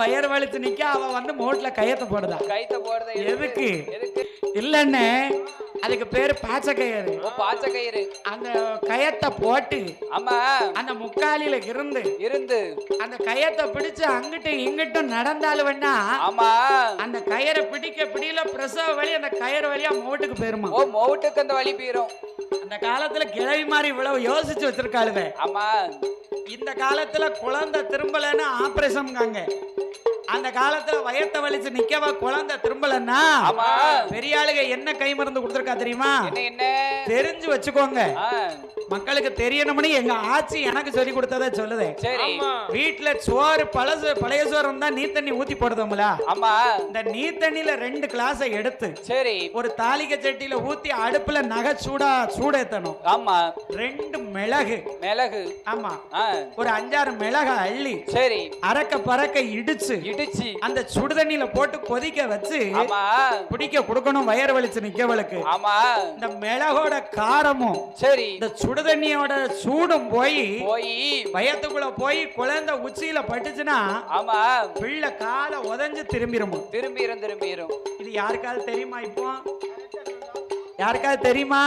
Wire வலிச்சு நிக்க அவ வந்து மோட்ல கையத்தை போடுதா. கைத்த போடுறத எதுக்கு? எதுக்கு? இல்லன்னு அதுக்கு பேரு பாச்ச கயிறு. பாச்ச கயிறு. அந்த கயத்தை போட்டு ஆமா அந்த முக்காலில இருந்து அந்த கயத்தை பிடிச்சு அங்கிட்டு இங்கிட்டும் நடந்தாலும் வேணா ஆமா அந்த கயிறை பிடியில பிரசவ வழி அந்த கயிறு வழியா மோட்டுக்கு போயிருமா. ஓ மோட்டுக்கு அந்த வழி போயிரும். அந்த காலத்துல கிழவி மாதிரி இவ்வளவு யோசிச்சு வச்சிருக்காளுவே. ஆமா இந்த காலத்துல குழந்தை திரும்பலன்னு ஆபரேஷன்காங்க. அந்த காலத்துல வயத்தை வலிச்சு நிக்கவா குழந்தை திரும்பலன்னா பெரிய ஆளுக என்ன கை மருந்து கொடுத்துருக்கா தெரியுமா? என்ன தெரிஞ்சு வச்சுக்கோங்க, மக்களுக்கு தெரியணும்னு எங்க ஆச்சி எனக்கு சொல்லி கொடுத்ததை சொல்லுது. வீட்டுல சோறு பழைய சோறு இருந்தா நீ தண்ணி ஊத்தி போடுதோம்ல, இந்த நீ தண்ணியில 2 கிளாஸ் எடுத்து சரி ஒரு தாளிகை சட்டியில ஊத்தி அடுப்புல நகை சூடேத்தணும். ஆமா 2 மிளகு ஆமா ஒரு 5-6 மிளகா அள்ளி சரி அரக்க பறக்க இடிச்சு அந்த சுடு தண்ணியில போட்டு கொதிக்க வச்சு குடிக்க கொடுக்கணும். வயறு வலிச்சு நிக்கவளுக்கு இந்த மிளகோட காரமும் சரி இந்த சுடு தண்ணியோட சூடும் போய் வயத்துக்குள்ள போய் குழந்தை உச்சியில பட்டுச்சுன்னா பிள்ளை காலை உதஞ்சு திரும்பிரும். இது யாருக்காவது தெரியுமா? இப்போ யாருக்காவது தெரியுமா?